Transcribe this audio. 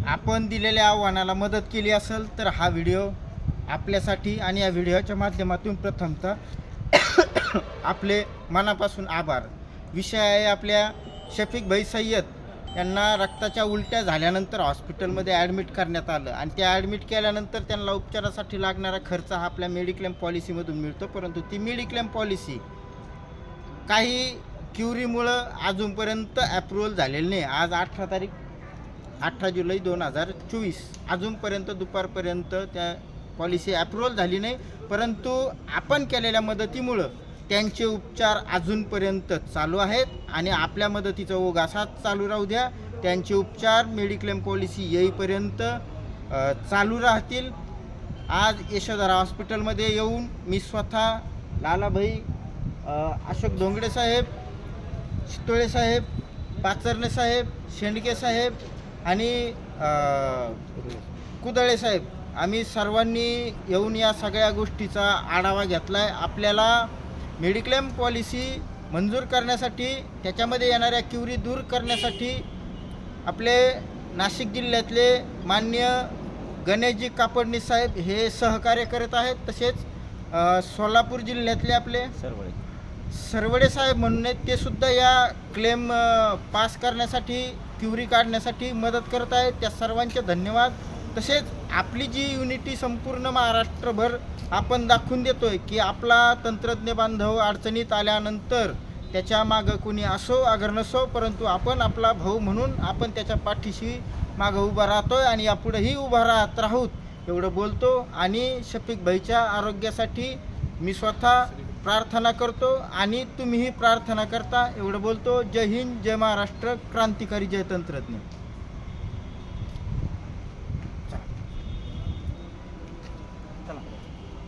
आपण दिलेल्या आव्हानाला मदत केली असेल तर हा व्हिडिओ आपल्यासाठी आणि या व्हिडिओच्या माध्यमातून प्रथमतः आपले मनापासून आभार। विषय आहे आपल्या शफीक भाई सय्यद यांना रक्ताच्या उलट्या झाल्यानंतर हॉस्पिटलमध्ये ॲडमिट करण्यात आलं आणि त्या ॲडमिट केल्यानंतर त्यांना उपचारासाठी लागणारा खर्च हा आपल्या मेडिक्लेम पॉलिसीमधून मिळतो, परंतु ती मेडिक्लेम पॉलिसी काही क्युरीमुळं अजूनपर्यंत अप्रूव्हल झालेली नाही। आज 18 जुलै 2024 अजूनपर्यंत दुपारपर्यंत त्या पॉलिसी अप्रूव्हल झाली नाही, परंतु आपण केलेल्या मदतीमुळं त्यांचे उपचार अजूनपर्यंत चालू आहेत आणि आपल्या मदतीचा ओघ असाच चालू राहू द्या। त्यांचे उपचार मेडिक्लेम पॉलिसी येईपर्यंत चालू राहतील। आज यशोधरा हॉस्पिटलमध्ये येऊन मी स्वतः लालाभाई, अशोक धोंगडे साहेब, चितोळे साहेब, पाचरणे साहेब, शेंडके साहेब आणि कुदळे साहेब आम्ही सर्वांनी येऊन या सगळ्या गोष्टीचा आढावा घेतला आहे। आपल्याला मेडिक्लेम पॉलिसी मंजूर करण्यासाठी, त्याच्यामध्ये येणाऱ्या क्युरी दूर करण्यासाठी आपले नाशिक जिल्ह्यातले माननीय गणेशजी कापडणीस साहेब हे सहकार्य करत आहेत। तसेच सोलापूर जिल्ह्यातले आपले सरवडे साहेब म्हणून आहेत, ते सुद्धा या क्लेम पास करण्यासाठी, क्युरी काढण्यासाठी मदत करत आहेत। त्या सर्वांचे धन्यवाद। तसेच आपली जी युनिटी संपूर्ण महाराष्ट्रभर आपण दाखवून देतोय की आपला तंत्रज्ञ बांधव अडचणीत आल्यानंतर त्याच्या मागं कोणी असो अगर नसो, परंतु आपण आपला भाऊ म्हणून आपण त्याच्या पाठीशी मागं उभा राहतोय आणि यापुढेही उभा राहत राहूत एवढं बोलतो। आणि शफीक भाईच्या आरोग्यासाठी मी स्वतः प्रार्थना करतो आणि तुम्हीही प्रार्थना करता एवढं बोलतो। जय हिंद, जय महाराष्ट्र, क्रांतिकारी जय तंत्रज्ञ। चला